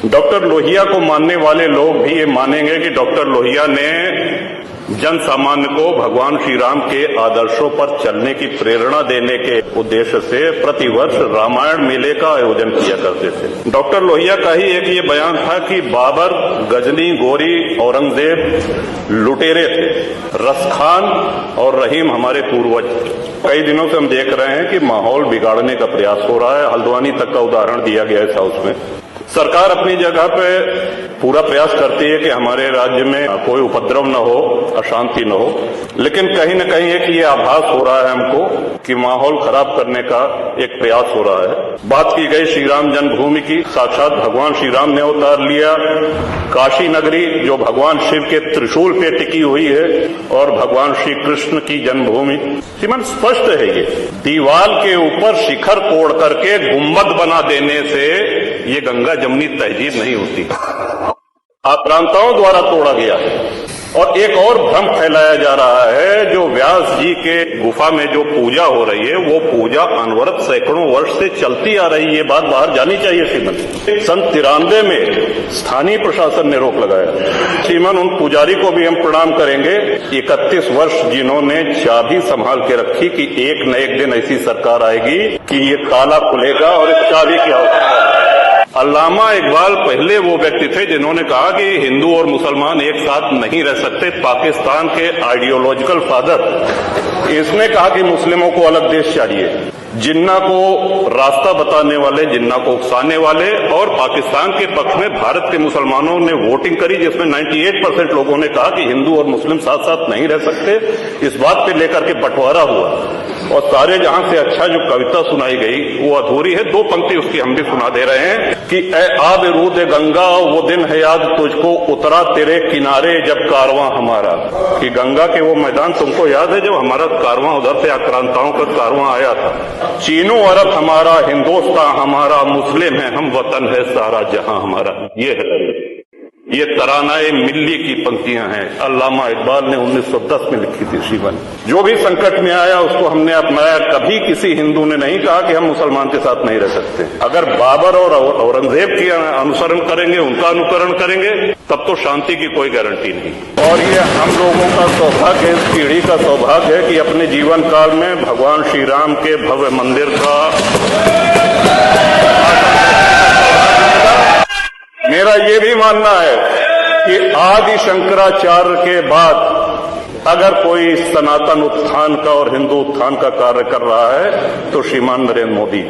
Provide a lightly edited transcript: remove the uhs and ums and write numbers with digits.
Doctor Lohia को मानने वाले लोग भी ये मानेंगे कि डॉक्टर लोहिया ने जन सामान्य को भगवान श्री राम के आदर्शों पर चलने की प्रेरणा देने के उद्देश्य से प्रतिवर्ष रामायण मेले का आयोजन किया करते थे। डॉक्टर लोहिया का ही एक ये बयान था कि बाबर, गजनी, गोरी, औरंगजेब लुटेरे थे, रसखान और रहीम हमारे पूर्वज थे। कई दिनों से हम देख रहे हैं कि माहौल बिगाड़ने का प्रयास हो रहा है। हल्द्वानी तक का उदाहरण दिया गया इस हाउस में। सरकार अपनी जगह पे पूरा प्रयास करती है कि हमारे राज्य में कोई उपद्रव न हो, अशांति न हो, लेकिन कहीं न कहीं एक ये आभास हो रहा है हमको कि माहौल खराब करने का एक प्रयास हो रहा है। बात की गई श्री राम जन्मभूमि की, साक्षात भगवान श्री राम ने अवतार लिया। काशी नगरी जो भगवान शिव के त्रिशूल पे टिकी हुई है और भगवान श्री कृष्ण की जन्मभूमि, श्रीमान स्पष्ट है ये। दीवाल के ऊपर शिखर तोड़ करके गुम्बद बना देने से ये गंगा जमुनी तहजीब नहीं होती, आक्रांताओं द्वारा तोड़ा गया है। और एक और भ्रम फैलाया जा रहा है, जो व्यास जी के गुफा में जो पूजा हो रही है वो पूजा अनवरत सैकड़ों वर्ष से चलती आ रही है। ये बात बाहर जानी चाहिए श्रीमन। सन 93 में स्थानीय प्रशासन ने रोक लगाया। श्रीमन, उन पुजारी को भी हम प्रणाम करेंगे, 31 वर्ष जिन्होंने चाबी संभाल के रखी कि एक न एक दिन ऐसी सरकार आएगी कि ये ताला खुलेगा और इस चाबी की आवश्यकता। अल्लामा इकबाल पहले वो व्यक्ति थे जिन्होंने कहा कि हिंदू और मुसलमान एक साथ नहीं रह सकते। पाकिस्तान के आइडियोलॉजिकल फादर, इसने कहा कि मुस्लिमों को अलग देश चाहिए। जिन्ना को रास्ता बताने वाले, जिन्ना को उकसाने वाले, और पाकिस्तान के पक्ष में भारत के मुसलमानों ने वोटिंग करी जिसमें 98% लोगों ने कहा कि हिंदू और मुस्लिम साथ साथ नहीं रह सकते। इस बात पे लेकर के बंटवारा हुआ और सारे जहां से अच्छा जो कविता सुनाई गई वो अधूरी है। 2 पंक्ति उसकी हम भी सुना दे रहे हैं कि ए आब रूद गंगा वो दिन है याद तुझको, उतरा तेरे किनारे जब कारवां हमारा। कि गंगा के वो मैदान तुमको याद है जब हमारा कारवां उधर से आक्रांताओं का कारवां आया था। चीनो अरब हमारा, हिंदुस्तान हमारा, मुस्लिम है हम, वतन है सारा जहां हमारा। ये तरानाए मिल्ली की पंक्तियां हैं, अल्लामा इकबाल ने 1910 में लिखी थी। श्रीमान, जो भी संकट में आया उसको हमने अपनाया। कभी किसी हिंदू ने नहीं कहा कि हम मुसलमान के साथ नहीं रह सकते। अगर बाबर और औरंगजेब की अनुसरण करेंगे, उनका अनुकरण करेंगे, तब तो शांति की कोई गारंटी नहीं। और ये हम लोगों का सौभाग्य, इस पीढ़ी का सौभाग्य है कि अपने जीवन काल में भगवान श्री राम के भव्य मंदिर का मेरा ये भी मानना है कि आदि शंकराचार्य के बाद अगर कोई सनातन उत्थान का और हिंदू उत्थान का कार्य कर रहा है तो श्रीमान नरेंद्र मोदी।